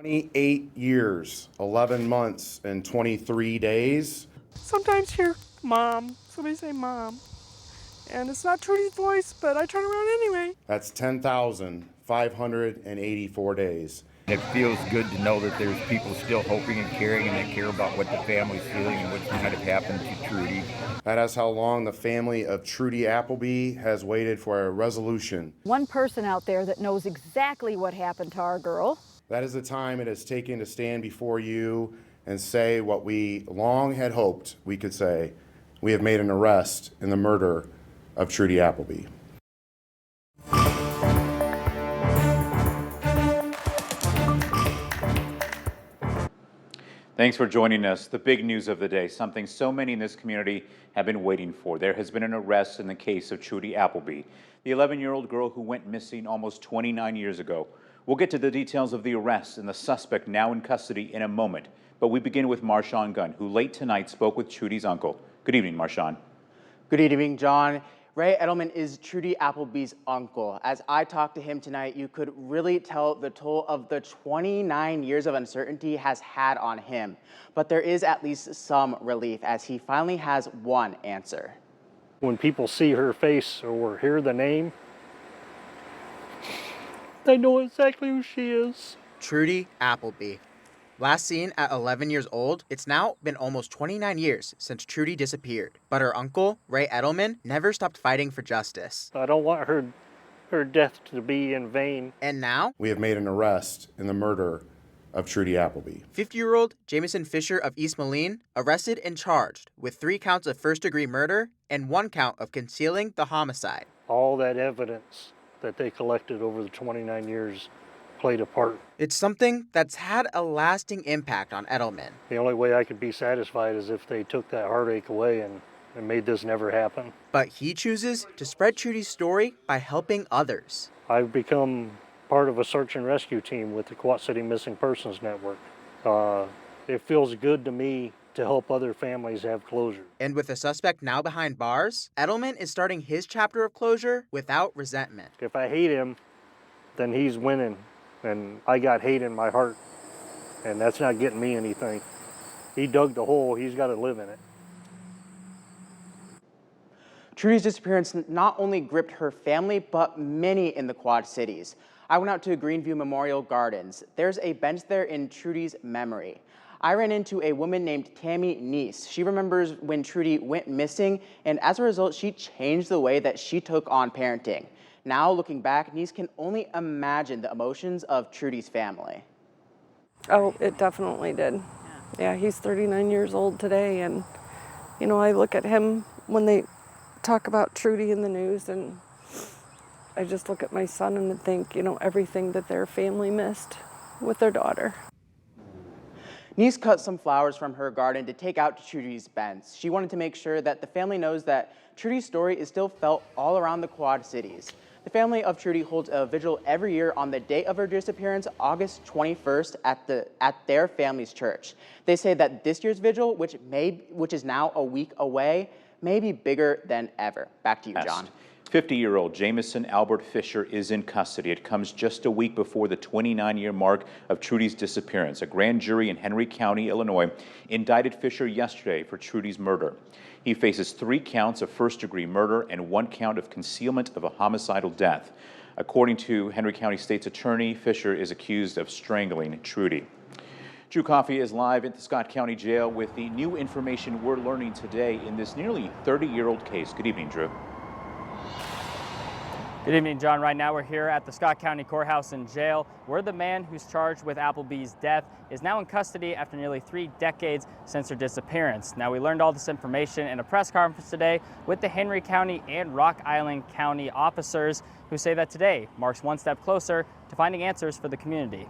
28 years, 11 months, and 23 days. Sometimes hear mom, somebody say mom, and it's not Trudy's voice, but I turn around anyway. That's 10,584 days. It feels good to know that there's people still hoping and caring and that care about what the family's feeling and what might have happened to Trudy. That is how long the family of Trudy Appleby has waited for a resolution. One person out there that knows exactly what happened to our girl. That is the time it has taken to stand before you and say what we long had hoped we could say. We have made an arrest in the murder of Trudy Appleby. Thanks for joining us. The big news of the day, something so many in this community have been waiting for. There has been an arrest in the case of Trudy Appleby, the 11-year-old girl who went missing almost 29 years ago. We'll get to the details of the arrest and the suspect now in custody in a moment. But we begin with Marshawn Gunn, who late tonight spoke with Trudy's uncle. Good evening, Marshawn. Good evening, John. Ray Edelman is Trudy Appleby's uncle. As I talked to him tonight, you could really tell the toll of the 29 years of uncertainty has had on him. But there is at least some relief as he finally has one answer. When people see her face or hear the name, they know exactly who she is. Trudy Appleby. Last seen at 11 years old, it's now been almost 29 years since Trudy disappeared. But her uncle, Ray Edelman, never stopped fighting for justice. I don't want her death to be in vain. And now, We have made an arrest in the murder of Trudy Appleby. 50-year-old Jamison Fisher of East Moline arrested and charged with 3 counts of first-degree murder and 1 count of concealing the homicide. All that evidence that they collected over the 29 years played a part. It's something that's had a lasting impact on Edelman. The only way I could be satisfied is if they took that heartache away and made this never happen. But he chooses to spread Trudy's story by helping others. I've become part of a search and rescue team with the Quad City Missing Persons Network. It feels good to me to help other families have closure. And with the suspect now behind bars, Edelman is starting his chapter of closure without resentment. If I hate him, then he's winning. And I got hate in my heart, and that's not getting me anything. He dug the hole, he's got to live in it. Trudy's disappearance not only gripped her family, but many in the Quad Cities. I went out to Greenview Memorial Gardens. There's a bench there in Trudy's memory. I ran into a woman named Tammy Neese. She remembers when Trudy went missing, and as a result, she changed the way that she took on parenting. Now, looking back, Neese can only imagine the emotions of Trudy's family. Oh, it definitely did. Yeah, he's 39 years old today, and, you know, I look at him when they talk about Trudy in the news, and I just look at my son and think, you know, everything that their family missed with their daughter. Neese cut some flowers from her garden to take out to Trudy's bench. She wanted to make sure that the family knows that Trudy's story is still felt all around the Quad Cities. The family of Trudy holds a vigil every year on the day of her disappearance, August 21st, at their family's church. They say that this year's vigil, which is now a week away, may be bigger than ever. Back to you, John. 50-year-old Jamison Albert Fisher is in custody. It comes just a week before the 29-year mark of Trudy's disappearance. A grand jury in Henry County, Illinois, indicted Fisher yesterday for Trudy's murder. He faces 3 counts of first-degree murder and 1 count of concealment of a homicidal death. According to Henry County State's Attorney, Fisher is accused of strangling Trudy. Drew Coffey is live at the Scott County Jail with the new information we're learning today in this nearly 30-year-old case. Good evening, Drew. Good evening, John. Right now we're here at the Scott County Courthouse and Jail, where the man who's charged with Appleby's death is now in custody after nearly 3 decades since her disappearance. Now, we learned all this information in a press conference today with the Henry County and Rock Island County officers who say that today marks one step closer to finding answers for the community.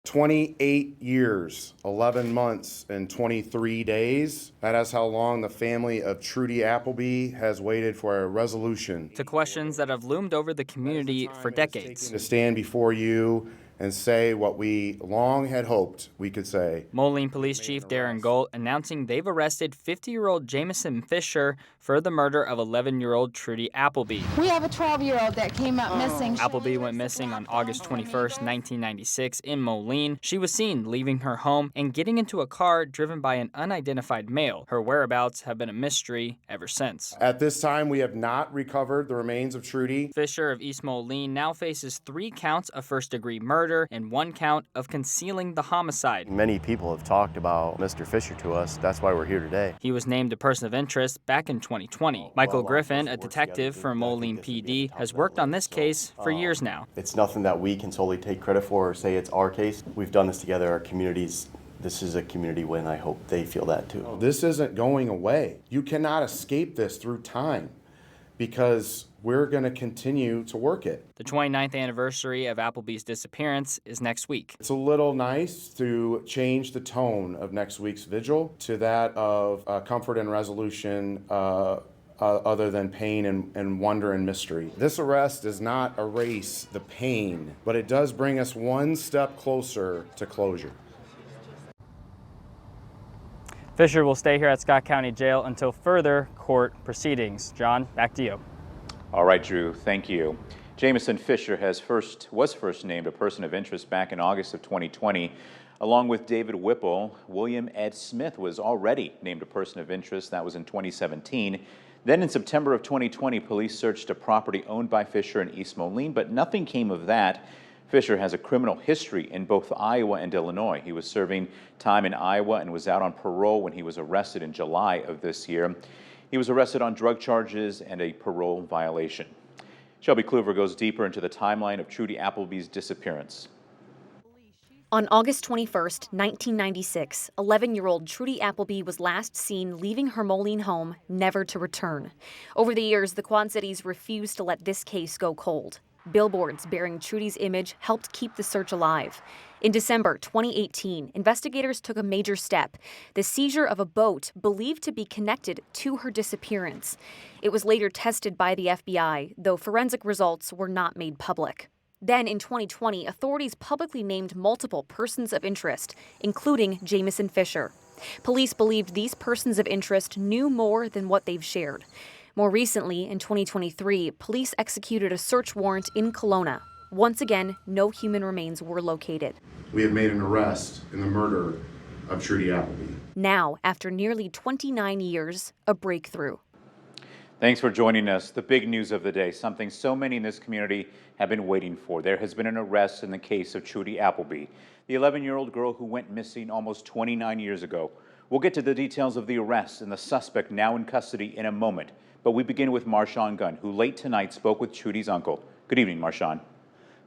28 years, 11 months, and 23 days. That is how long the family of Trudy Appleby has waited for a resolution. To questions that have loomed over the community for decades. To stand before you and say what we long had hoped we could say. Moline Police Chief Darren Gold announcing they've arrested 50-year-old Jameson Fisher for the murder of 11-year-old Trudy Appleby. We have a 12-year-old that came up missing. Appleby went missing on August 21st, 1996 in Moline. She was seen leaving her home and getting into a car driven by an unidentified male. Her whereabouts have been a mystery ever since. At this time, we have not recovered the remains of Trudy. Fisher of East Moline now faces 3 counts of first-degree murder and 1 count of concealing the homicide. Many people have talked about Mr. Fisher to us. That's why we're here today. He was named a person of interest back in 2020. Michael Griffin, a detective from Moline PD, has worked on this case for years now. It's nothing that we can solely take credit for or say it's our case. We've done this together, our communities. This is a community win. I hope they feel that too. This isn't going away. You cannot escape this through time because we're going to continue to work it. The 29th anniversary of Appleby's disappearance is next week. It's a little nice to change the tone of next week's vigil to that of comfort and resolution other than pain and wonder and mystery. This arrest does not erase the pain, but it does bring us one step closer to closure. Fisher will stay here at Scott County Jail until further court proceedings. John, back to you. All right, Drew, thank you. Jameson Fisher was first named a person of interest back in August of 2020. Along with David Whipple, William Ed Smith was already named a person of interest. That was in 2017. Then in September of 2020, police searched a property owned by Fisher in East Moline, but nothing came of that. Fisher has a criminal history in both Iowa and Illinois. He was serving time in Iowa and was out on parole when he was arrested in July of this year. He was arrested on drug charges and a parole violation. Shelby Kluver goes deeper into the timeline of Trudy Appleby's disappearance. On August 21st, 1996, 11-year-old Trudy Appleby was last seen leaving her Moline home, never to return. Over the years, the Quad Cities refused to let this case go cold. Billboards bearing Trudy's image helped keep the search alive. In December 2018, investigators took a major step, the seizure of a boat believed to be connected to her disappearance. It was later tested by the FBI, though forensic results were not made public. Then in 2020, authorities publicly named multiple persons of interest, including Jameson Fisher. Police believed these persons of interest knew more than what they've shared. More recently, in 2023, police executed a search warrant in Kelowna. Once again, no human remains were located. We have made an arrest in the murder of Trudy Appleby. Now, after nearly 29 years, a breakthrough. Thanks for joining us. The big news of the day, something so many in this community have been waiting for. There has been an arrest in the case of Trudy Appleby, the 11-year-old girl who went missing almost 29 years ago. We'll get to the details of the arrest and the suspect now in custody in a moment. But we begin with Marshawn Gunn, who late tonight spoke with Trudy's uncle. Good evening, Marshawn.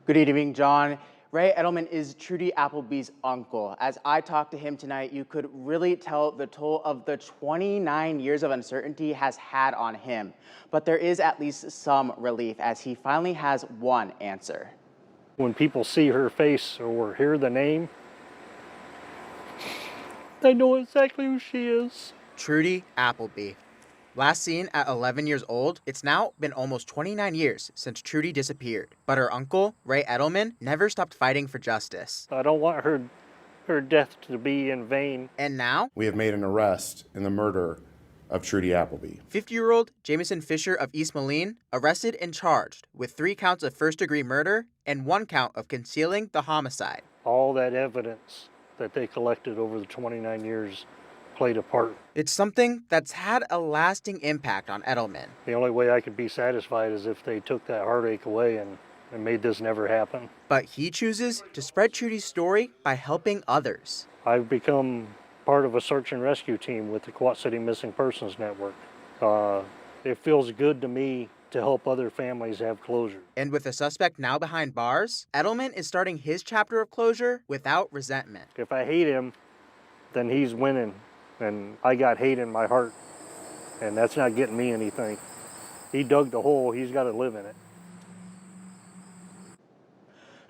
Good evening, John. Ray Edelman is Trudy Appleby's uncle. As I talked to him tonight, you could really tell the toll of the 29 years of uncertainty has had on him. But there is at least some relief as he finally has one answer. When people see her face or hear the name, they know exactly who she is. Trudy Appleby. Last seen at 11 years old, it's now been almost 29 years since Trudy disappeared. But her uncle, Ray Edelman, never stopped fighting for justice. I don't want her death to be in vain. And now, We have made an arrest in the murder of Trudy Appleby. 50-year-old Jameson Fisher of East Moline, arrested and charged with 3 counts of first-degree murder and 1 count of concealing the homicide. All that evidence that they collected over the 29 years played a part. It's something that's had a lasting impact on Edelman. The only way I could be satisfied is if they took that heartache away and made this never happen. But he chooses to spread Trudy's story by helping others. I've become part of a search and rescue team with the Quad City Missing Persons Network. It feels good to me to help other families have closure. And with the suspect now behind bars, Edelman is starting his chapter of closure without resentment. If I hate him, then he's winning. And I got hate in my heart, and that's not getting me anything. He dug the hole, he's got to live in it.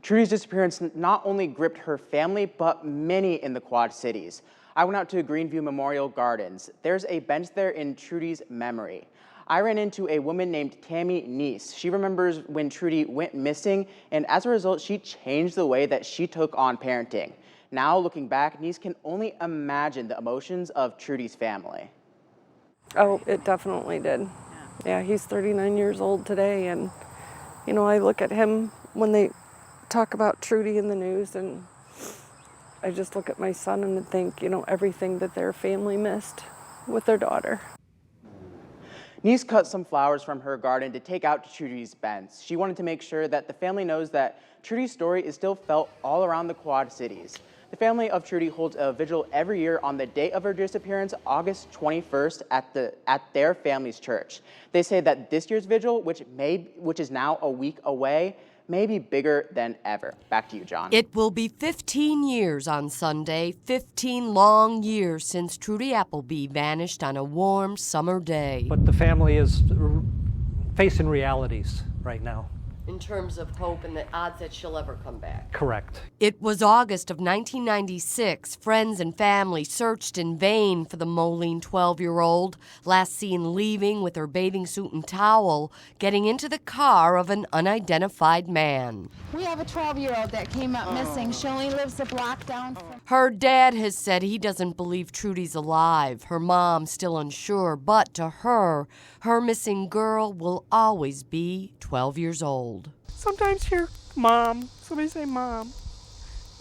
Trudy's disappearance not only gripped her family, but many in the Quad Cities. I went out to Greenview Memorial Gardens. There's a bench there in Trudy's memory. I ran into a woman named Tammy Neese. She remembers when Trudy went missing, and as a result, she changed the way that she took on parenting. Now, looking back, Neese can only imagine the emotions of Trudy's family. Oh, it definitely did. Yeah, he's 39 years old today, and, you know, I look at him when they talk about Trudy in the news, and I just look at my son and think, you know, everything that their family missed with their daughter. Neese cut some flowers from her garden to take out to Trudy's bench. She wanted to make sure that the family knows that Trudy's story is still felt all around the Quad Cities. The family of Trudy holds a vigil every year on the day of her disappearance, August 21st, at their family's church. They say that this year's vigil, which is now a week away, may be bigger than ever. Back to you, John. It will be 15 years on Sunday, 15 long years since Trudy Appleby vanished on a warm summer day. But the family is facing realities right now. In terms of hope and the odds that she'll ever come back. Correct. It was August of 1996. Friends and family searched in vain for the Moline 12-year-old, last seen leaving with her bathing suit and towel, getting into the car of an unidentified man. We have a 12-year-old that came up missing. She only lives a block down from... Her dad has said he doesn't believe Trudy's alive. Her mom still unsure, but to her missing girl will always be 12 years old. Sometimes hear Mom, somebody say Mom,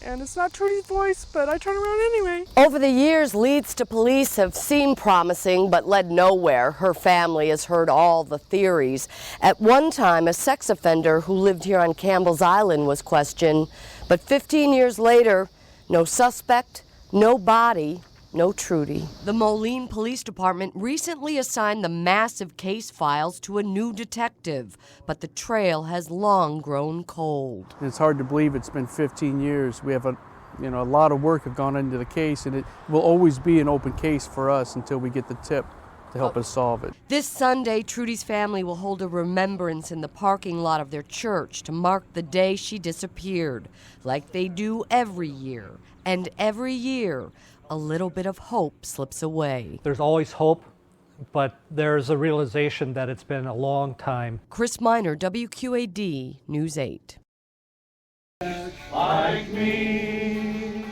and it's not Trudy's voice, but I turn around anyway. Over the years, leads to police have seemed promising but led nowhere. Her family has heard all the theories. At one time, a sex offender who lived here on Campbell's Island was questioned, but 15 years later, no suspect, no body, no Trudy. The Moline Police Department recently assigned the massive case files to a new detective, but the trail has long grown cold. It's hard to believe it's been 15 years. We have a lot of work have gone into the case, and it will always be an open case for us until we get the tip to help us solve it. This Sunday, Trudy's family will hold a remembrance in the parking lot of their church to mark the day she disappeared, like they do every year. And every year, a little bit of hope slips away. There's always hope, but there's a realization that it's been a long time. Chris Miner, WQAD News 8. Like me.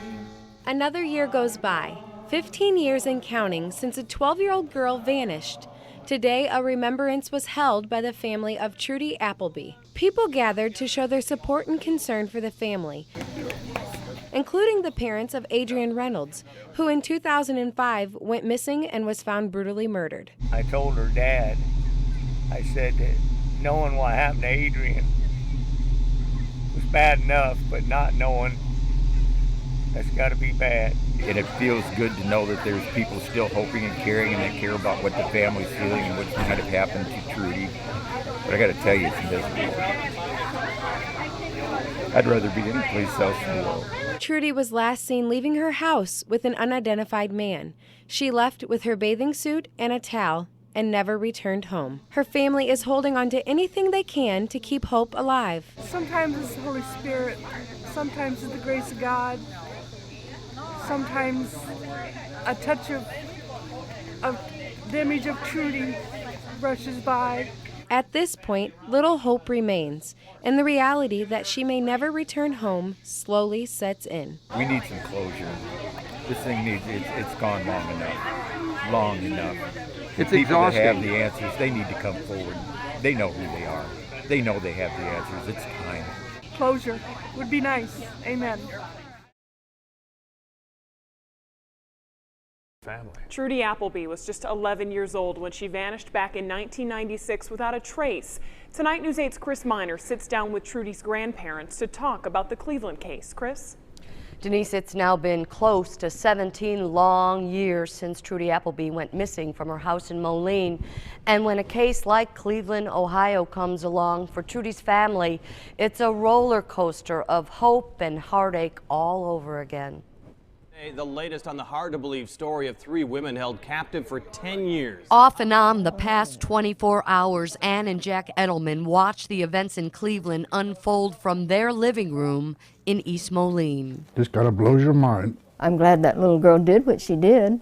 Another year goes by, 15 years and counting since a 12-year-old girl vanished. Today, a remembrance was held by the family of Trudy Appleby. People gathered to show their support and concern for the family, including the parents of Adrian Reynolds, who in 2005 went missing and was found brutally murdered. I told her dad, I said that knowing what happened to Adrian was bad enough, but not knowing, that's got to be bad. And it feels good to know that there's people still hoping and caring and that care about what the family's feeling and what might have happened to Trudy. But I got to tell you, it's miserable. I'd rather be any place else in the world. Trudy was last seen leaving her house with an unidentified man. She left with her bathing suit and a towel and never returned home. Her family is holding on to anything they can to keep hope alive. Sometimes it's the Holy Spirit, sometimes it's the grace of God, sometimes a touch of the image of Trudy brushes by. At this point, little hope remains, and the reality that she may never return home slowly sets in. We need some closure. This thing it's gone long enough. Long enough. It's people exhausting. that have the answers, they need to come forward. They know who they are. They know they have the answers. It's time. Closure would be nice. Amen. Family. Trudy Appleby was just 11 years old when she vanished back in 1996 without a trace. Tonight, News 8's Chris Miner sits down with Trudy's grandparents to talk about the Cleveland case. Chris? Denise, it's now been close to 17 long years since Trudy Appleby went missing from her house in Moline. And when a case like Cleveland, Ohio comes along, for Trudy's family, it's a roller coaster of hope and heartache all over again. The latest on the hard-to-believe story of 3 women held captive for 10 years. Off and on the past 24 hours, Ann and Jack Edelman watched the events in Cleveland unfold from their living room in East Moline. Just kind of blows your mind. I'm glad that little girl did what she did.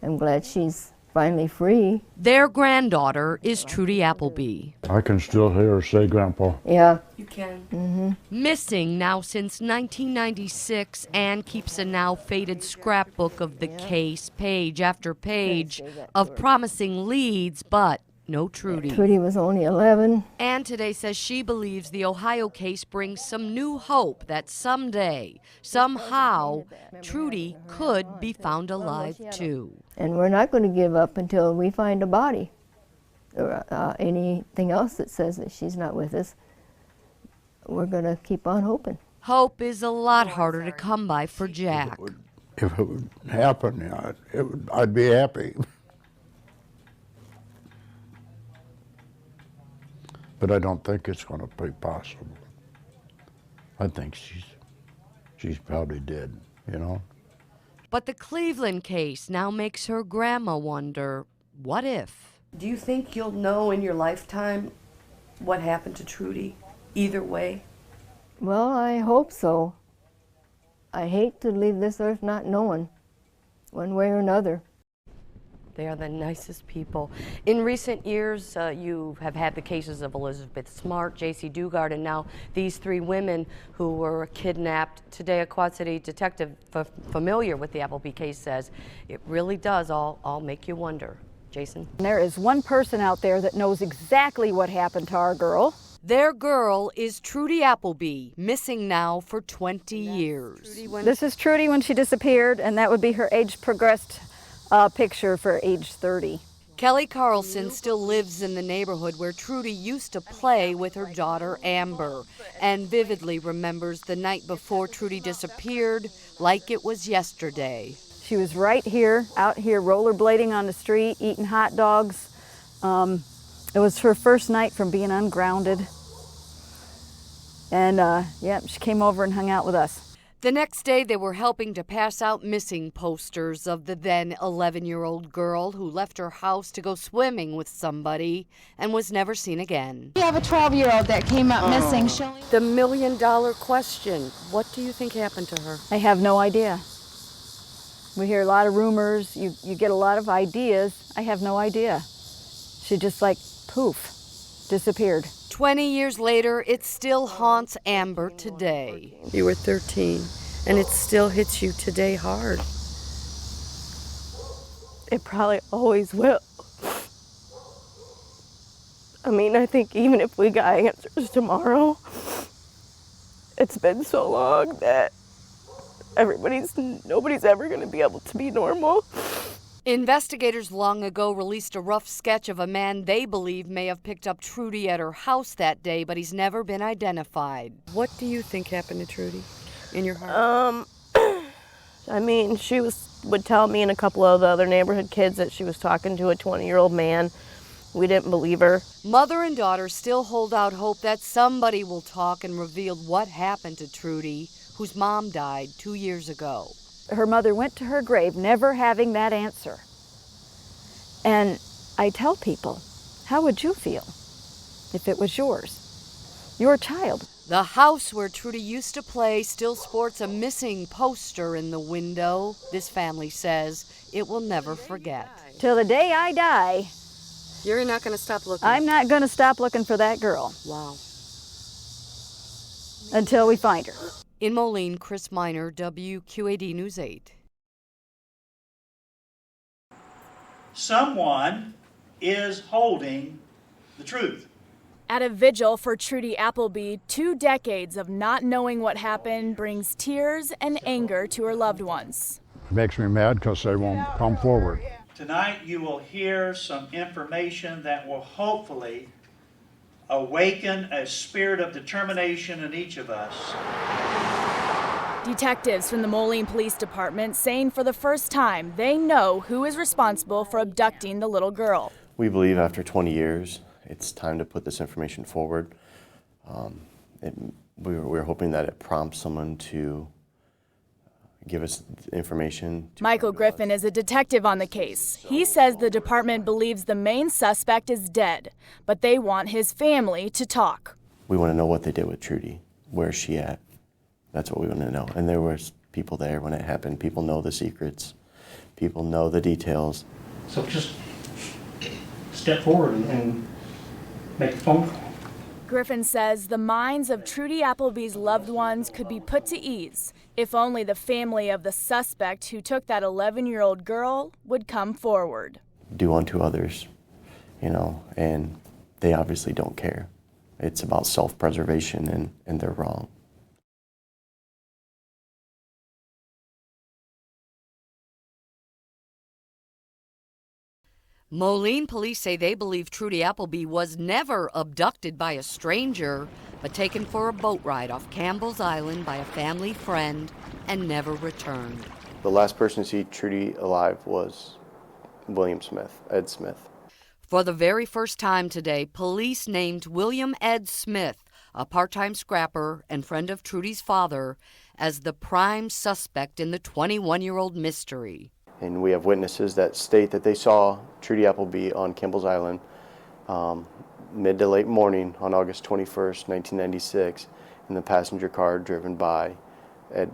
I'm glad she's finally free. Their granddaughter is Trudy Appleby. I can still hear her say, Grandpa. Yeah. You can? Mm-hmm. Missing now since 1996, Anne keeps a now faded scrapbook of the case, page after page of promising leads, but no Trudy. Trudy was only 11. Anne today says she believes the Ohio case brings some new hope that someday, somehow, Trudy could be found alive too. And we're not going to give up until we find a body or anything else that says that she's not with us. We're going to keep on hoping. Hope is a lot harder to come by for Jack. If it would happen, I'd be happy. But I don't think it's going to be possible. I think she's probably dead, you know? But the Cleveland case now makes her grandma wonder, what if? Do you think you'll know in your lifetime what happened to Trudy, either way? Well, I hope so. I hate to leave this earth not knowing, one way or another. They are the nicest people. In recent years, you have had the cases of Elizabeth Smart, J.C. Dugard, and now these three women who were kidnapped. Today, a Quad City detective familiar with the Appleby case says it really does all make you wonder. Jason? There is one person out there that knows exactly what happened to our girl. Their girl is Trudy Appleby, missing now for 20 years. This is Trudy when she disappeared, and that would be her age progressed picture for age 30. Kelly Carlson still lives in the neighborhood where Trudy used to play with her daughter Amber and vividly remembers the night before Trudy disappeared like it was yesterday. She was right here, out here rollerblading on the street, eating hot dogs. It was her first night from being ungrounded. And yeah, she came over and hung out with us. The next day, they were helping to pass out missing posters of the then 11-year-old girl who left her house to go swimming with somebody and was never seen again. We have a 12-year-old that came up missing. The million-dollar question, what do you think happened to her? I have no idea. We hear a lot of rumors, you get a lot of ideas. I have no idea. She just like, poof, disappeared. 20 years later, it still haunts Amber today. You were 13, and it still hits you today hard. It probably always will. I mean, I think even if we got answers tomorrow, it's been so long that nobody's ever going to be able to be normal. Investigators long ago released a rough sketch of a man they believe may have picked up Trudy at her house that day, but he's never been identified. What do you think happened to Trudy in your heart? I mean, she would tell me and a couple of the other neighborhood kids that she was talking to a 20-year-old man. We didn't believe her. Mother and daughter still hold out hope that somebody will talk and reveal what happened to Trudy, whose mom died 2 years ago. Her mother went to her grave never having that answer. And I tell people, how would you feel if it was yours, your child? The house where Trudy used to play still sports a missing poster in the window. This family says it will never forget. Till the day I die. You're not going to stop looking? I'm not going to stop looking for that girl. Wow. Until we find her. In Moline, Chris Miner, WQAD News 8. Someone is holding the truth. At a vigil for Trudy Appleby, 2 decades of not knowing what happened brings tears and anger to her loved ones. It makes me mad because they won't come forward. Tonight you will hear some information that will hopefully awaken a spirit of determination in each of us. Detectives from the Moline Police Department saying for the first time they know who is responsible for abducting the little girl. We believe after 20 years, it's time to put this information forward. We're hoping that it prompts someone to give us information. Michael Griffin is a detective on the case. He says the department believes the main suspect is dead, but they want his family to talk. We want to know what they did with Trudy. Where's she at? That's what we want to know. And there was people there when it happened. People know the secrets. People know the details. So just step forward and make a phone call. Griffin says the minds of Trudy Appleby's loved ones could be put to ease if only the family of the suspect who took that 11-year-old girl would come forward. Do unto others, and they obviously don't care. It's about self-preservation, and they're wrong. Moline police say they believe Trudy Appleby was never abducted by a stranger, but taken for a boat ride off Campbell's Island by a family friend and never returned. The last person to see Trudy alive was William Smith, Ed Smith. For the very first time today, police named William Ed Smith, a part-time scrapper and friend of Trudy's father, as the prime suspect in the 21-year-old mystery. And we have witnesses that state that they saw Trudy Appleby on Campbell's Island mid to late morning on August 21st, 1996, in the passenger car driven by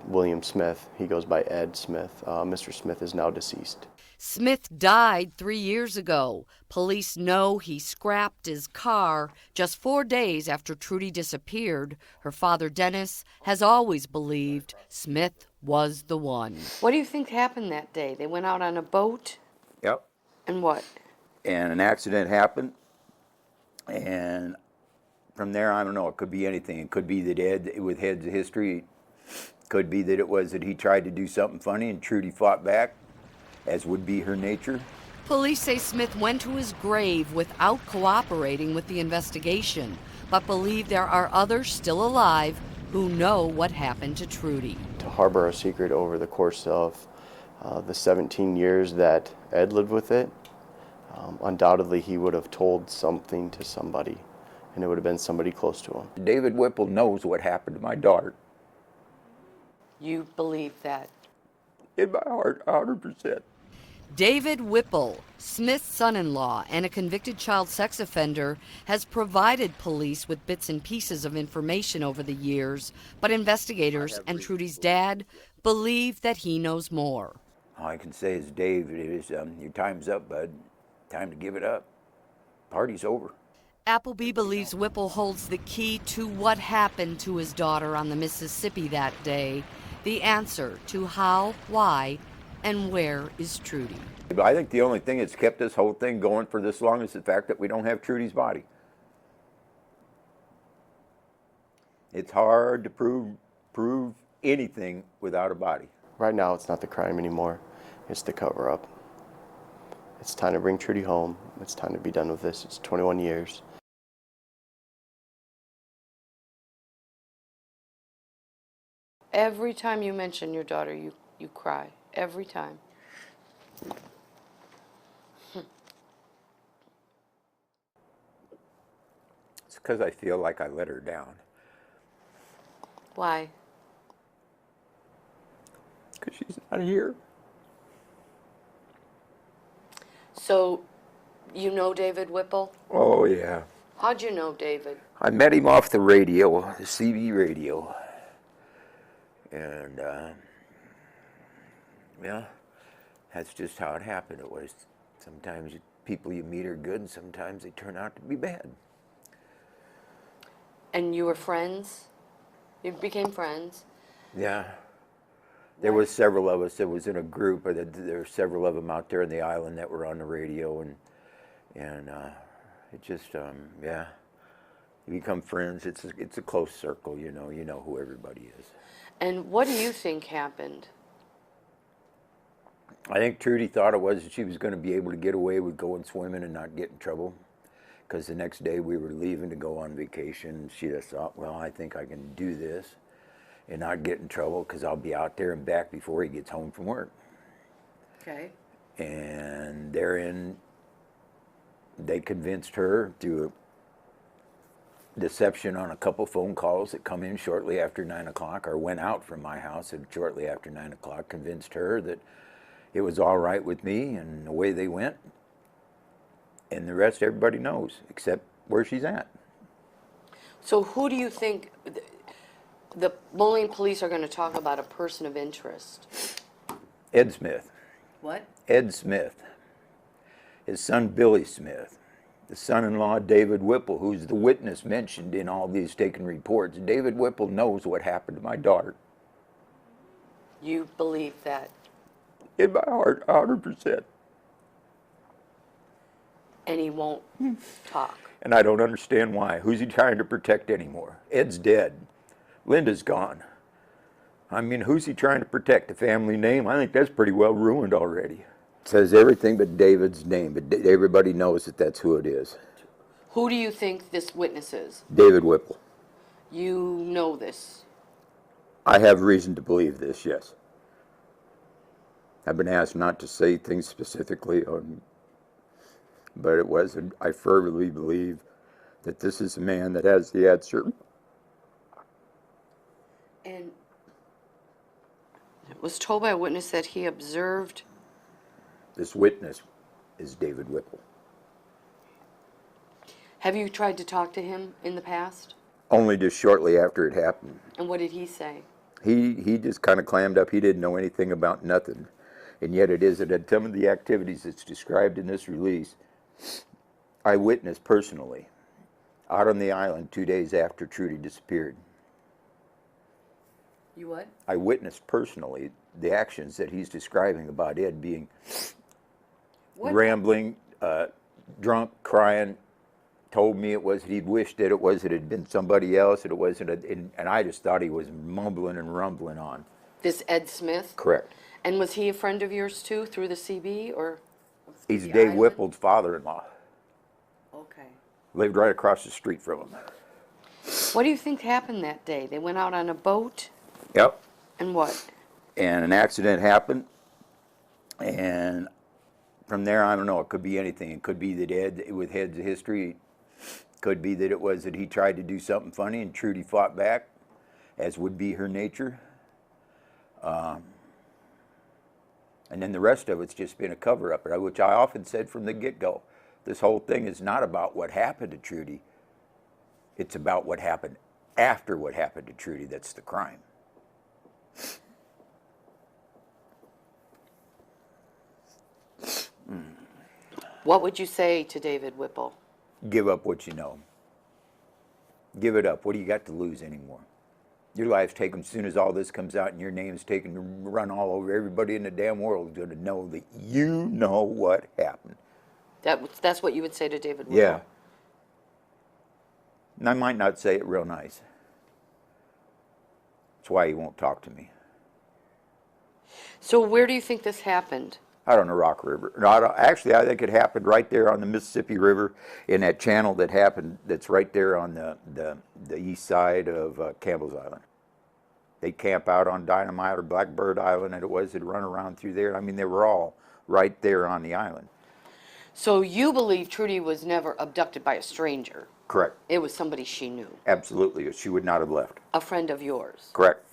William Smith. He goes by Ed Smith. Mr. Smith is now deceased. Smith died 3 years ago. Police know he scrapped his car just 4 days after Trudy disappeared. Her father, Dennis, has always believed Smith was the one. What do you think happened that day? They went out on a boat? Yep. And what? And an accident happened. And from there, I don't know, it could be anything. It could be that Ed, with Ed's history, could be that it was that he tried to do something funny and Trudy fought back, as would be her nature. Police say Smith went to his grave without cooperating with the investigation, but believe there are others still alive who know what happened to Trudy. To harbor a secret over the course of the 17 years that Ed lived with it, undoubtedly he would have told something to somebody, and it would have been somebody close to him. David Whipple knows what happened to my daughter. You believe that? In my heart, 100%. David Whipple, Smith's son-in-law and a convicted child sex offender, has provided police with bits and pieces of information over the years, but investigators and Trudy's dad believe that he knows more. All I can say is, Dave, your time's up, bud. Time to give it up. Party's over. Appleby believes Whipple holds the key to what happened to his daughter on the Mississippi that day, the answer to how, why, and where is Trudy. I think the only thing that's kept this whole thing going for this long is the fact that we don't have Trudy's body. It's hard to prove anything without a body. Right now, it's not the crime anymore. It's the cover-up. It's time to bring Trudy home. It's time to be done with this. It's 21 years. Every time you mention your daughter, you cry. Every time. It's because I feel like I let her down. Why? Because she's not here. So, you know David Whipple? Oh, yeah. How'd you know David? I met him off the radio, the CB radio. And, yeah, that's just how it happened. It was sometimes people you meet are good and sometimes they turn out to be bad. And you were friends? You became friends? Yeah. There was several of us that was in a group. There were several of them out there on the island that were on the radio, and it just, yeah, you become friends. It's a close circle, you know who everybody is. And what do you think happened? I think Trudy thought it was that she was going to be able to get away with going swimming and not get in trouble, because the next day we were leaving to go on vacation. She just thought, well, I think I can do this and not get in trouble because I'll be out there and back before he gets home from work. Okay. And therein, they convinced her through a deception on a couple phone calls that come in shortly after 9 o'clock, or went out from my house and shortly after 9 o'clock, convinced her that it was all right with me, and away they went. And the rest everybody knows, except where she's at. So who do you think, the Moline police are going to talk about a person of interest? Ed Smith. What? Ed Smith. his son Billy Smith, the son-in-law David Whipple, who's the witness mentioned in all these taken reports. David Whipple knows what happened to my daughter. You believe that? In my heart, 100%. And he won't talk. And I don't understand why. Who's he trying to protect anymore? Ed's dead. Linda's gone. I mean, who's he trying to protect? The family name? I think that's pretty well ruined already. It says everything but David's name, but everybody knows that that's who it is. Who do you think this witness is? David Whipple. You know this. I have reason to believe this, yes. I've been asked not to say things specifically on, but it was, I fervently believe that this is a man that has the answer. And it was told by a witness that he observed. This witness is David Whipple. Have you tried to talk to him in the past? Only just shortly after it happened. And what did he say? He just kind of clammed up. He didn't know anything about nothing. And yet it is that some of the activities that's described in this release, I witnessed personally out on the island 2 days after Trudy disappeared. You what? I witnessed personally the actions that he's describing about Ed being rambling, drunk, crying, told me it was, he'd wished that it had been somebody else, that it wasn't, and I just thought he was mumbling and rumbling on. This Ed Smith? Correct. And was he a friend of yours too, through the CB, or? He's Dave Whipple's father-in-law. Okay. Lived right across the street from him. What do you think happened that day? They went out on a boat? Yep. And what? And an accident happened, and from there, I don't know, it could be anything. It could be that Ed, with Ed's history, could be that it was that he tried to do something funny and Trudy fought back, as would be her nature. And then the rest of it's just been a cover-up, which I often said from the get-go. This whole thing is not about what happened to Trudy. It's about what happened after what happened to Trudy. That's the crime. What would you say to David Whipple? Give up what you know. Give it up. What do you got to lose anymore? Your life's taken as soon as all this comes out and your name's taken to run all over. Everybody in the damn world is going to know that you know what happened. That's what you would say to David Whipple? Yeah. And I might not say it real nice. That's why he won't talk to me. So where do you think this happened? Out on the Rock River. No, actually, I think it happened right there on the Mississippi River in that channel that happened, that's right there on the east side of Campbell's Island. They camp out on Dynamite or Blackbird Island, and they'd run around through there. I mean, they were all right there on the island. So you believe Trudy was never abducted by a stranger? Correct. It was somebody she knew? Absolutely. She would not have left. A friend of yours? Correct.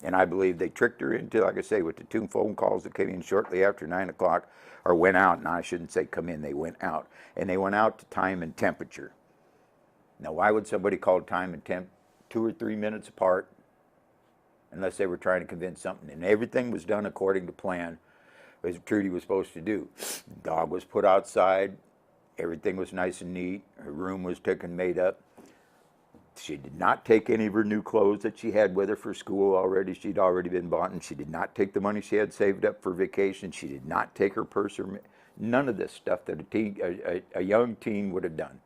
And I believe they tricked her into, like I say, with the 2 phone calls that came in shortly after 9 o'clock, or went out, and I shouldn't say come in, they went out. And they went out to time and temperature. Now, why would somebody call time and temp 2 or 3 minutes apart, unless they were trying to convince something? And everything was done according to plan, as Trudy was supposed to do. The dog was put outside, everything was nice and neat, her room was taken, made up. She did not take any of her new clothes that she had with her for school already. She'd already been bought, and she did not take the money she had saved up for vacation. She did not take her purse or none of this stuff that a young teen would have done.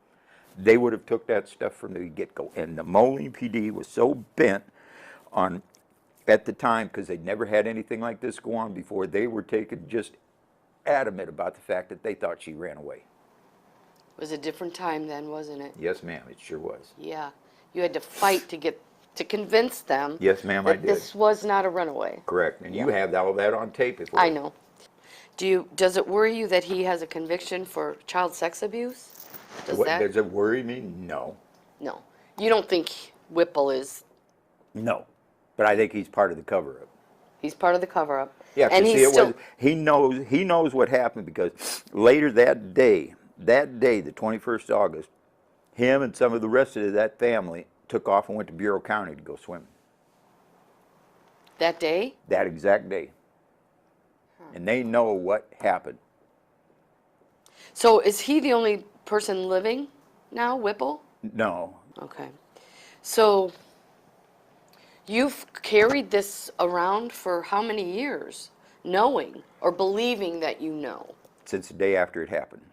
They would have took that stuff from the get-go. And the Moline PD was so bent on, at the time, because they'd never had anything like this go on before, they were taken just adamant about the fact that they thought she ran away. It was a different time then, wasn't it? Yes, ma'am, it sure was. Yeah. You had to fight to convince them. Yes, ma'am, I did. This was not a runaway. Correct. And you have all that on tape. I know. Does it worry you that he has a conviction for child sex abuse? Does it worry me? No. No. You don't think Whipple is? No. But I think he's part of the cover-up. He's part of the cover-up. Yeah, and he knows what happened, because later that day, the 21st August, him and some of the rest of that family took off and went to Bureau County to go swimming. That day? That exact day. Huh. And they know what happened. So is he the only person living now, Whipple? No. Okay. So you've carried this around for how many years, knowing or believing that you know? Since the day after it happened.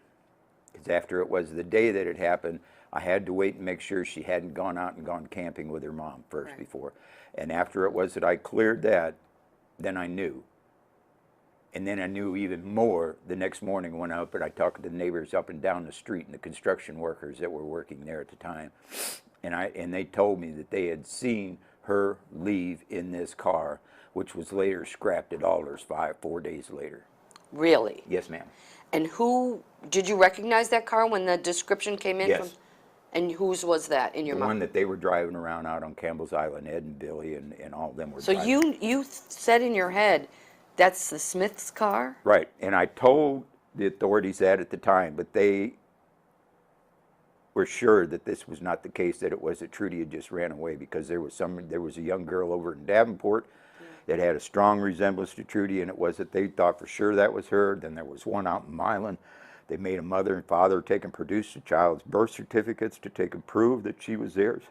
Because after it was the day that it happened, I had to wait and make sure she hadn't gone out and gone camping with her mom first before. And after it was that I cleared that, then I knew. And then I knew even more the next morning when I talked to the neighbors up and down the street and the construction workers that were working there at the time. And they told me that they had seen her leave in this car, which was later scrapped at Alders 4 days later. Really? Yes, ma'am. And who, did you recognize that car when the description came in? Yes. And whose was that in your The mind? one that they were driving around out on Campbell's Island, Ed and Billy and all of them were So driving. you said in your head, that's the Smith's car? Right, and I told the authorities that at the time, but they were sure that this was not the case, that it was that Trudy had just ran away, because there was a young girl over in Davenport that had a strong resemblance to Trudy, and it was that they thought for sure that was her. Then there was one out in Milan. They made a mother and father take and produce the child's birth certificates to take and prove that she was theirs.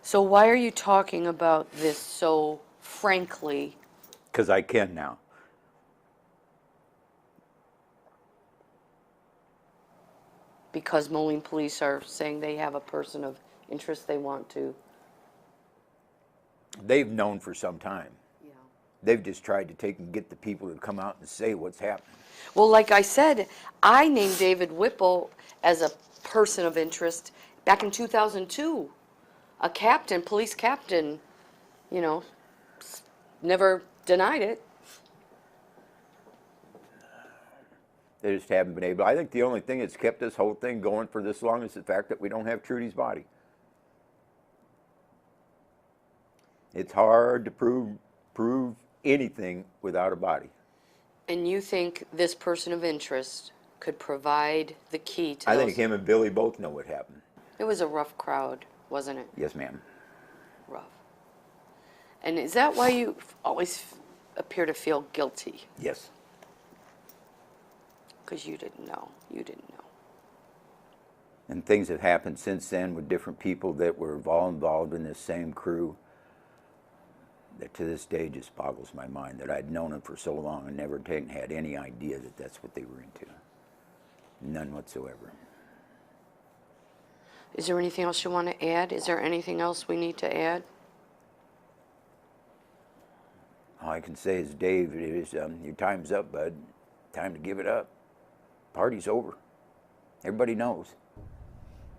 So why are you talking about this so frankly? Because I can now. Because Moline police are saying they have a person of interest they want to. They've known for some time. Yeah. They've just tried to take and get the people to come out and say what's happening. Well, like I said, I named David Whipple as a person of interest back in 2002. A captain, police captain, you know, never denied it. They just haven't been able. I think the only thing that's kept this whole thing going for this long is the fact that we don't have Trudy's body. It's hard to prove anything without a body. And you think this person of interest could provide the key to I those? think him and Billy both know what happened. It was a rough crowd, wasn't it? Yes, ma'am. Rough. And is that why you always appear to feel guilty? Yes. Because you didn't know. You didn't know. And things have happened since then with different people that were all involved in this same crew that to this day just boggles my mind, that I'd known them for so long and never had any idea that that's what they were into. None whatsoever. Is there anything else you want to add? Is there anything else we need to add? All I can say is, Dave, it is, your time's up, bud. Time to give it up. Party's over. Everybody knows.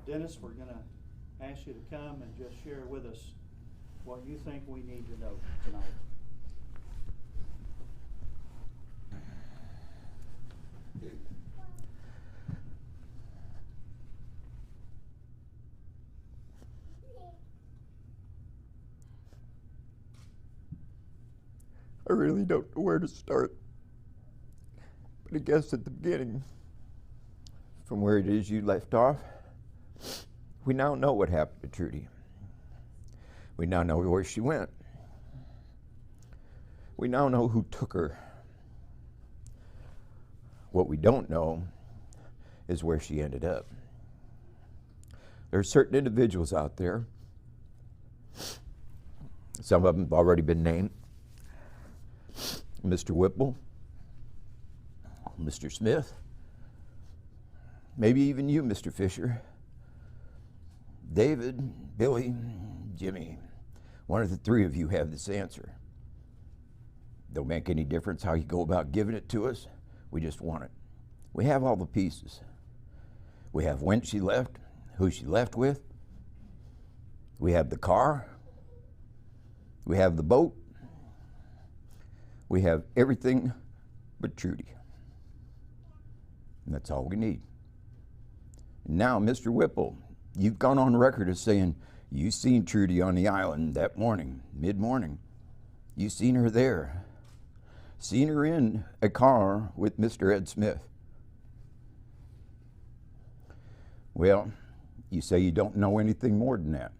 Dennis, we're going to ask you to come and just share with us what you think we need to know tonight. I really don't know where to start. But I guess at the beginning, from where it is you left off, we now know what happened to Trudy. We now know where she went. We now know who took her. What we don't know is where she ended up. There are certain individuals out there, some of them have already been named, Mr. Whipple, Mr. Smith, maybe even you, Mr. Fisher, David, Billy, Jimmy. One of the three of you have this answer. Don't make any difference how you go about giving it to us. We just want it. We have all the pieces. We have when she left, who she left with. We have the car. We have the boat. We have everything but Trudy. And that's all we need. Now, Mr. Whipple, you've gone on record as saying you seen Trudy on the island that morning, mid-morning. You seen her there. Seen her in a car with Mr. Ed Smith. Well, you say you don't know anything more than that.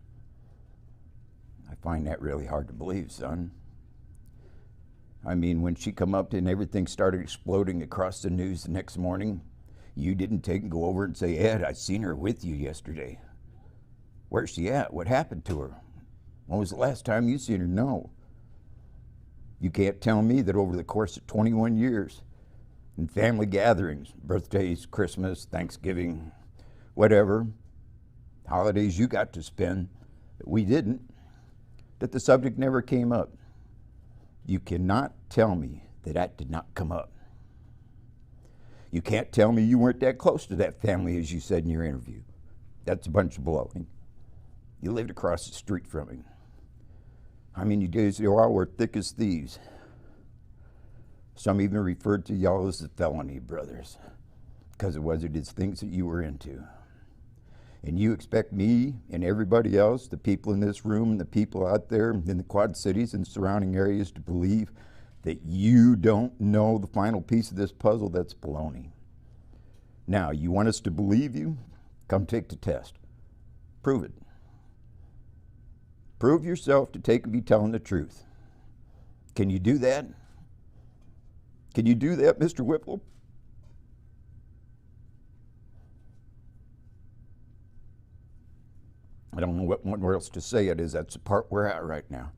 I find that really hard to believe, son. I mean, when she come up and everything started exploding across the news the next morning, You didn't take and go over and say, Ed, I seen her with you yesterday. Where's she at? What happened to her? When was the last time you seen her? No. You can't tell me that over the course of 21 years, in family gatherings, birthdays, Christmas, Thanksgiving, whatever, holidays you got to spend, that we didn't, that the subject never came up. You cannot tell me that that did not come up. You can't tell me you weren't that close to that family as you said in your interview. That's a bunch of baloney. You lived across the street from him. I mean, you guys all were thick as thieves. Some even referred to y'all as the felony brothers because it wasn't his things that you were into. And you expect me and everybody else, the people in this room and the people out there in the Quad Cities and surrounding areas, to believe that you don't know the final piece of this puzzle? That's baloney. Now, you want us to believe you? Come take the test. Prove it. Prove yourself to take of you telling the truth. Can you do that? Can you do that, Mr. Whipple? I don't know what more else to say. It is that's the part we're at right now.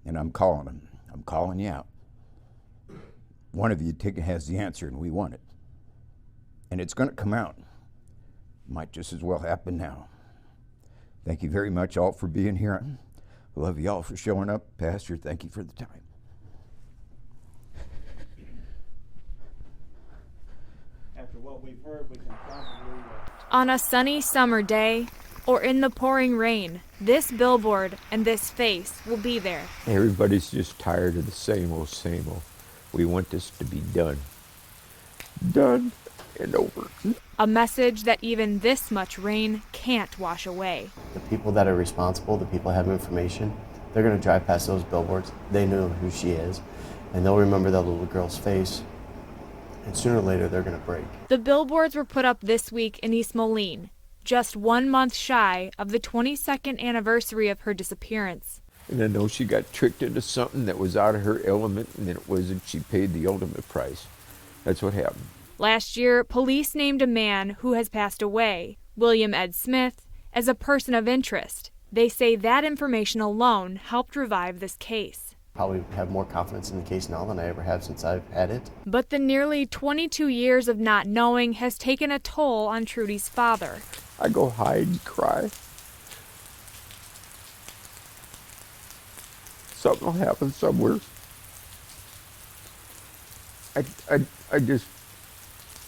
And I'm calling him. I'm calling you out. One of you has the answer, and we want it. And it's going to come out. Might just as well happen now. Thank you very much all for being here. I love you all for showing up. Pastor, thank you for the time. After what we've heard, we can probably... On a sunny summer day, or in the pouring rain, this billboard and this face will be there. Everybody's just tired of the same old, same old. We want this to be done. Done and over. A message that even this much rain can't wash away. The people that are responsible, the people that have information, they're going to drive past those billboards. They know who she is, and they'll remember that little girl's face, and sooner or later they're going to break. The billboards were put up this week in East Moline, just 1 month shy of the 22nd anniversary of her disappearance. And I know she got tricked into something that was out of her element, and then it wasn't. She paid the ultimate price. That's what happened. Last year, police named a man who has passed away, William Ed Smith, as a person of interest. They say that information alone helped revive this case. Probably have more confidence in the case now than I ever have since I've had it. But the nearly 22 years of not knowing has taken a toll on Trudy's father. I go hide and cry. Something will happen somewhere.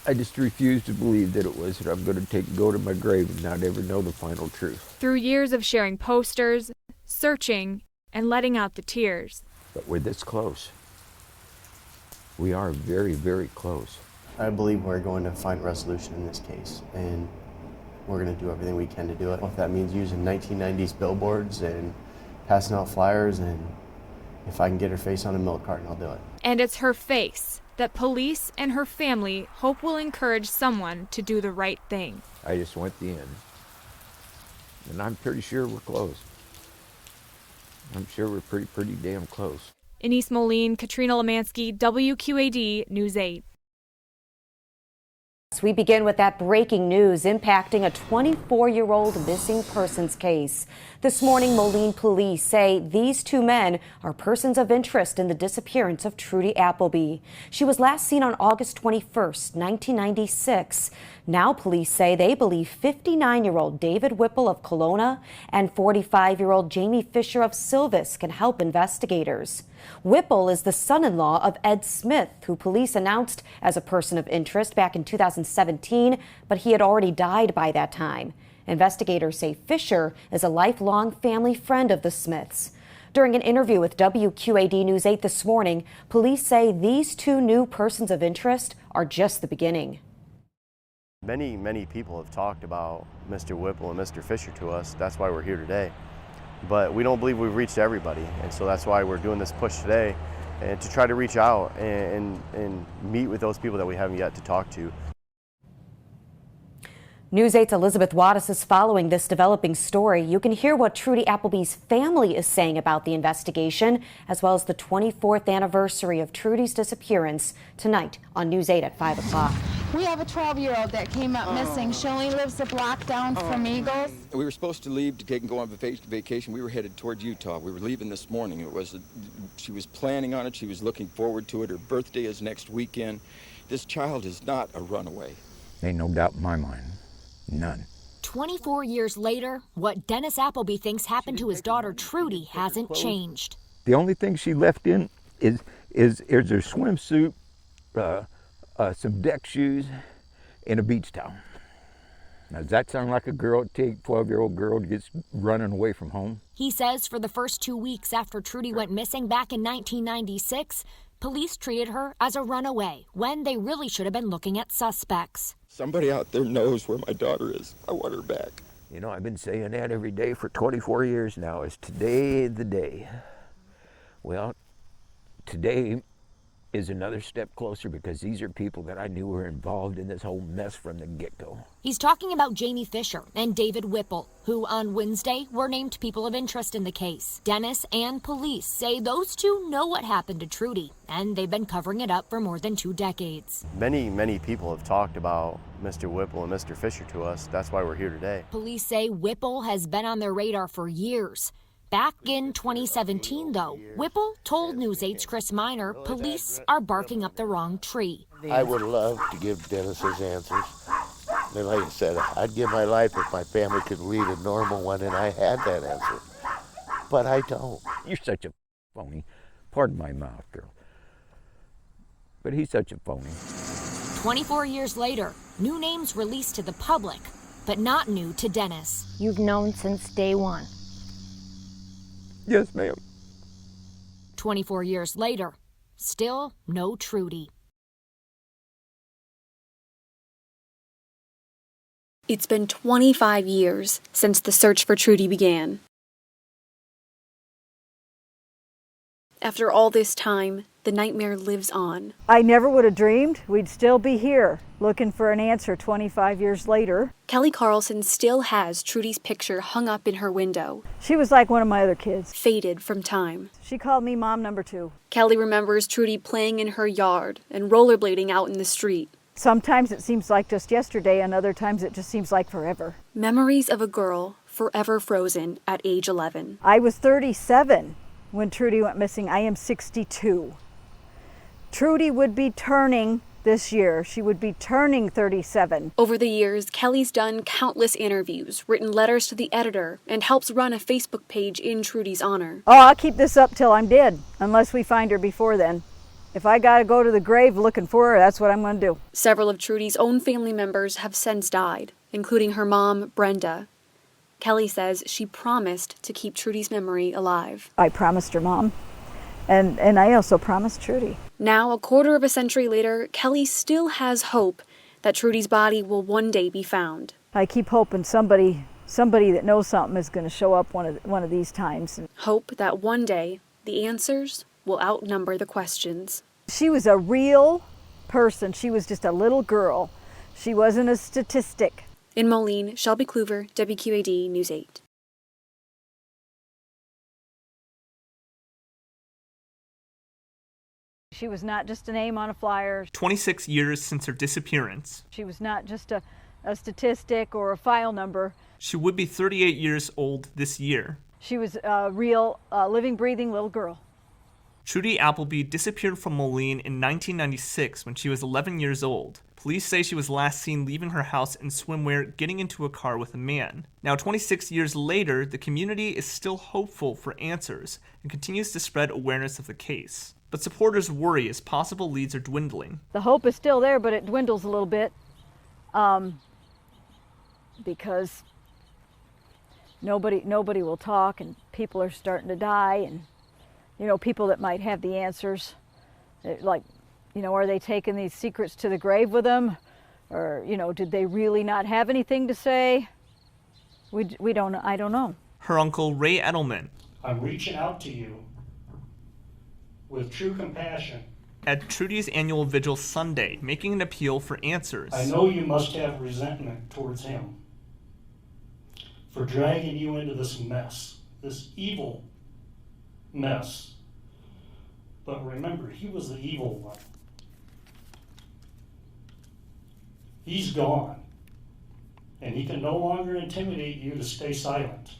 I just refuse to believe that it was that I'm going to go to my grave and not ever know the final truth. Through years of sharing posters, searching, and letting out the tears. But we're this close. We are very, very close. I believe we're going to find resolution in this case, and we're going to do everything we can to do it. If that means using 1990s billboards and passing out flyers, and if I can get her face on a milk carton, I'll do it. And it's her face that police and her family hope will encourage someone to do the right thing. I just want the end. And I'm pretty sure we're close. I'm sure we're pretty damn close. In East Moline, Katrina Lemansky, WQAD News 8. We begin with that breaking news impacting a 24-year-old missing persons case. This morning, Moline police say these two men are persons of interest in the disappearance of Trudy Appleby. She was last seen on August 21st, 1996. Now police say they believe 59-year-old David Whipple of Kelowna and 45-year-old Jamie Fisher of Silvis can help investigators. Whipple is the son-in-law of Ed Smith, who police announced as a person of interest back in 2017, but he had already died by that time. Investigators say Fisher is a lifelong family friend of the Smiths. During an interview with WQAD News 8 this morning, police say these two new persons of interest are just the beginning. Many people have talked about Mr. Whipple and Mr. Fisher to us. That's why we're here today. But we don't believe we've reached everybody, and so that's why we're doing this push today, and to try to reach out and meet with those people that we haven't yet to talk to. News 8's Elizabeth Wattis is following this developing story. You can hear what Trudy Appleby's family is saying about the investigation, as well as the 24th anniversary of Trudy's disappearance tonight on News 8 at 5 o'clock. We have a 12-year-old that came up missing. She only lives a block down from Eagles. We were supposed to leave to go on vacation. We were headed toward Utah. We were leaving this morning. She was planning on it. She was looking forward to it. Her birthday is next weekend. This child is not a runaway. Ain't no doubt in my mind. None. 24 years later, what Dennis Appleby thinks happened to his daughter Trudy hasn't changed. The only thing she left in is her swimsuit, some deck shoes, and a beach towel. Now, does that sound like a 12-year-old girl gets running away from home? He says for the first 2 weeks after Trudy went missing back in 1996, police treated her as a runaway when they really should have been looking at suspects. Somebody out there knows where my daughter is. I want her back. You know, I've been saying that every day for 24 years now. Is today the day? Well, today is another step closer because these are people that I knew were involved in this whole mess from the get-go. He's talking about Jamie Fisher and David Whipple, who on Wednesday were named people of interest in the case. Dennis and police say those two know what happened to Trudy, and they've been covering it up for more than 2 decades. Many people have talked about Mr. Whipple and Mr. Fisher to us. That's why we're here today. Police say Whipple has been on their radar for years. Back in 2017, though, Whipple told News 8's Chris Miner police are barking up the wrong tree. I would love to give Dennis his answers. And like I said, I'd give my life if my family could lead a normal one and I had that answer. But I don't. You're such a phony. Pardon my mouth, girl. But he's such a phony. 24 years later, new names released to the public, but not new to Dennis. You've known since day one. Yes, ma'am. 24 years later, still no Trudy. It's been 25 years since the search for Trudy began. After all this time, the nightmare lives on. I never would have dreamed we'd still be here looking for an answer 25 years later. Kelly Carlson still has Trudy's picture hung up in her window. She was like one of my other kids. Faded from time. She called me Mom Number 2. Kelly remembers Trudy playing in her yard and rollerblading out in the street. Sometimes it seems like just yesterday, and other times it just seems like forever. Memories of a girl forever frozen at age 11. I was 37 when Trudy went missing. I am 62. Trudy would be turning this year. She would be turning 37. Over the years, Kelly's done countless interviews, written letters to the editor, and helps run a Facebook page in Trudy's honor. Oh, I'll keep this up till I'm dead, unless we find her before then. If I gotta go to the grave looking for her, that's what I'm gonna do. Several of Trudy's own family members have since died, including her mom, Brenda. Kelly says she promised to keep Trudy's memory alive. I promised her mom, and I also promised Trudy. Now, a quarter of a century later, Kelly still has hope that Trudy's body will one day be found. I keep hoping somebody that knows something is going to show up one of these times. Hope that one day the answers will outnumber the questions. She was a real person. She was just a little girl. She wasn't a statistic. In Moline, Shelby Kluver, WQAD News 8. She was not just a name on a flyer. 26 years since her disappearance. She was not just a statistic or a file number. She would be 38 years old this year. She was a real, living, breathing little girl. Trudy Appleby disappeared from Moline in 1996 when she was 11 years old. Police say she was last seen leaving her house in swimwear, getting into a car with a man. Now, 26 years later, the community is still hopeful for answers and continues to spread awareness of the case. But supporters worry as possible leads are dwindling. The hope is still there, but it dwindles a little bit because nobody will talk, and people are starting to die, and people that might have the answers, like, are they taking these secrets to the grave with them? Or, did they really not have anything to say? We don't, I don't know. Her uncle, Ray Edelman. I'm reaching out to you with true compassion. At Trudy's annual vigil Sunday, making an appeal for answers. I know you must have resentment towards him for dragging you into this mess, this evil mess. But remember, he was the evil one. He's gone. And he can no longer intimidate you to stay silent.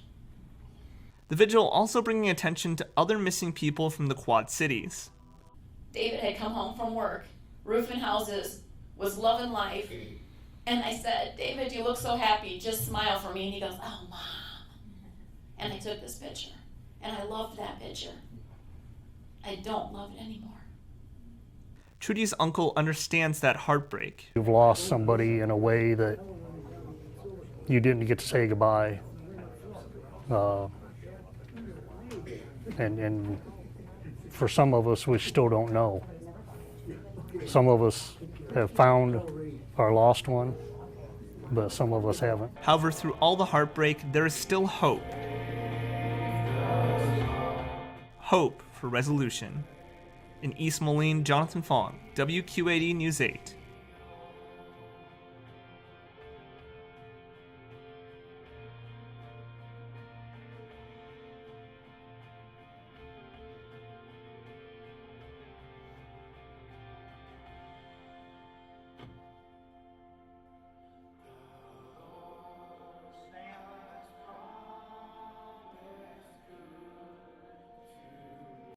The vigil also bringing attention to other missing people from the Quad Cities. David had come home from work, roofing houses, was loving life. And I said, David, you look so happy, just smile for me. And he goes, oh, Mom. And I took this picture, and I loved that picture. I don't love it anymore. Trudy's uncle understands that heartbreak. You've lost somebody in a way that you didn't get to say goodbye. And for some of us, we still don't know. Some of us have found our lost one, but some of us haven't. However, through all the heartbreak, there is still hope. Hope for resolution. In East Moline, Jonathan Fong, WQAD News 8.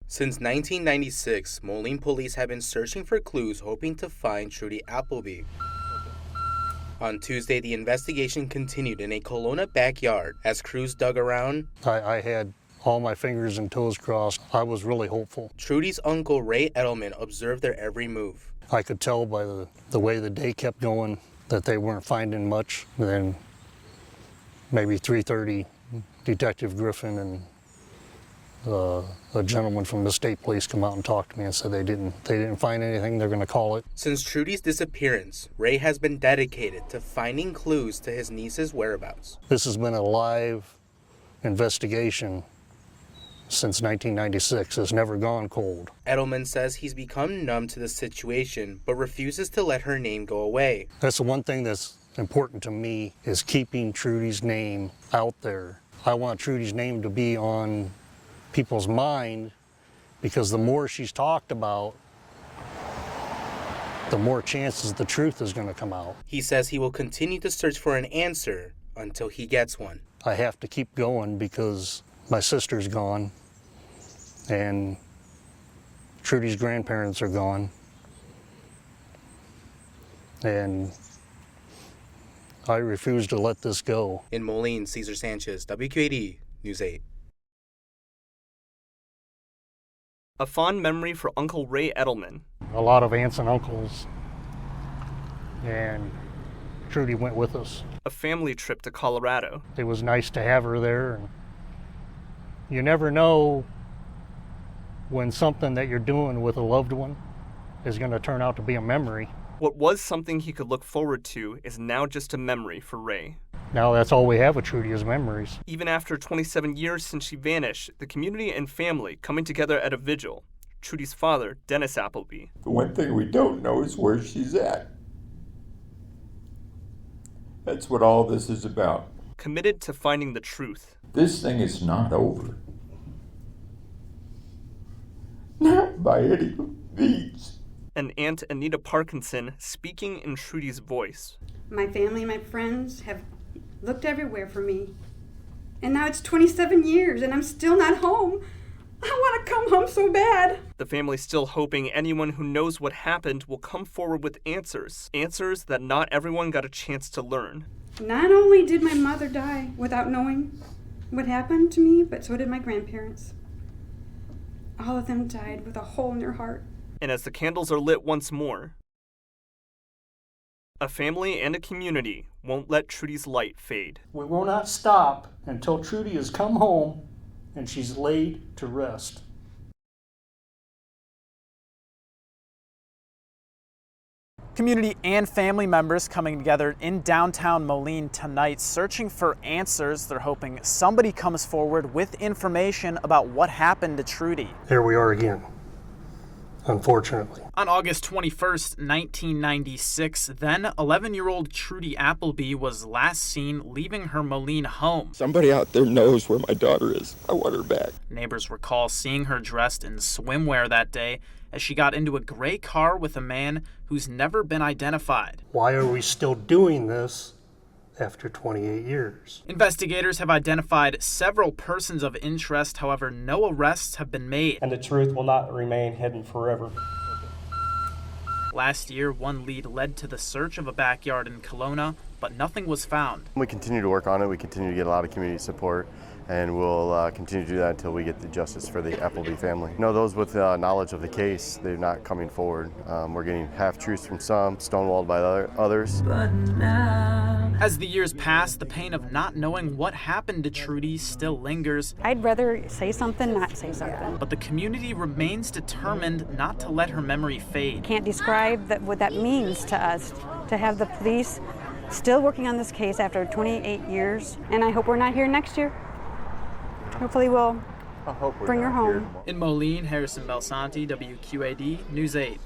Since 1996, Moline police have been searching for clues hoping to find Trudy Appleby. On Tuesday, the investigation continued in a Kelowna backyard as crews dug around. I had all my fingers and toes crossed. I was really hopeful. Trudy's uncle, Ray Edelman, observed their every move. I could tell by the way the day kept going that they weren't finding much. Then maybe 3:30, Detective Griffin and a gentleman from the state police come out and talked to me and said they didn't find anything. They're going to call it. Since Trudy's disappearance, Ray has been dedicated to finding clues to his niece's whereabouts. This has been a live investigation since 1996. It's never gone cold. Edelman says he's become numb to the situation, but refuses to let her name go away. That's the one thing that's important to me, is keeping Trudy's name out there. I want Trudy's name to be on people's mind, because the more she's talked about, the more chances the truth is going to come out. He says he will continue to search for an answer until he gets one. I have to keep going because my sister's gone and Trudy's grandparents are gone, and I refuse to let this go. In Moline, Cesar Sanchez, WQAD News 8. A fond memory for Uncle Ray Edelman. A lot of aunts and uncles, and Trudy went with us. A family trip to Colorado. It was nice to have her there. And you never know when something that you're doing with a loved one is going to turn out to be a memory. What was something he could look forward to is now just a memory for Ray. Now that's all we have with Trudy is memories. Even after 27 years since she vanished, the community and family coming together at a vigil. Trudy's father, Dennis Appleby. The one thing we don't know is where she's at. That's what all this is about. Committed to finding the truth. This thing is not over. Not by any means. And Aunt Anita Parkinson speaking in Trudy's voice. My family, my friends have looked everywhere for me. And now it's 27 years and I'm still not home. I want to come home so bad. The family still hoping anyone who knows what happened will come forward with answers. Answers that not everyone got a chance to learn. Not only did my mother die without knowing what happened to me, but so did my grandparents. All of them died with a hole in their heart. And as the candles are lit once more, a family and a community won't let Trudy's light fade. We will not stop until Trudy has come home and she's laid to rest. Community and family members coming together in downtown Moline tonight, searching for answers. They're hoping somebody comes forward with information about what happened to Trudy. Here we are again. unfortunately. On August 21st, 1996, then 11-year-old Trudy Appleby was last seen leaving her Moline home. Somebody out there knows where my daughter is. I want her back. Neighbors recall seeing her dressed in swimwear that day as she got into a gray car with a man who's never been identified. Why are we still doing this after 28 years? Investigators have identified several persons of interest, however, no arrests have been made. And the truth will not remain hidden forever. Last year, one lead led to the search of a backyard in Kelowna, but nothing was found. We continue to work on it. We continue to get a lot of community support, and we'll continue to do that until we get the justice for the Appleby family. Those with knowledge of the case, they're not coming forward. We're getting half-truths from some, stonewalled by others. As the years pass, the pain of not knowing what happened to Trudy still lingers. I'd rather say something, not say something. But the community remains determined not to let her memory fade. Can't describe what that means to us, to have the police still working on this case after 28 years. And I hope we're not here next year. Hopefully we'll bring her home. In Moline, Harrison Belsanti, WQAD News 8.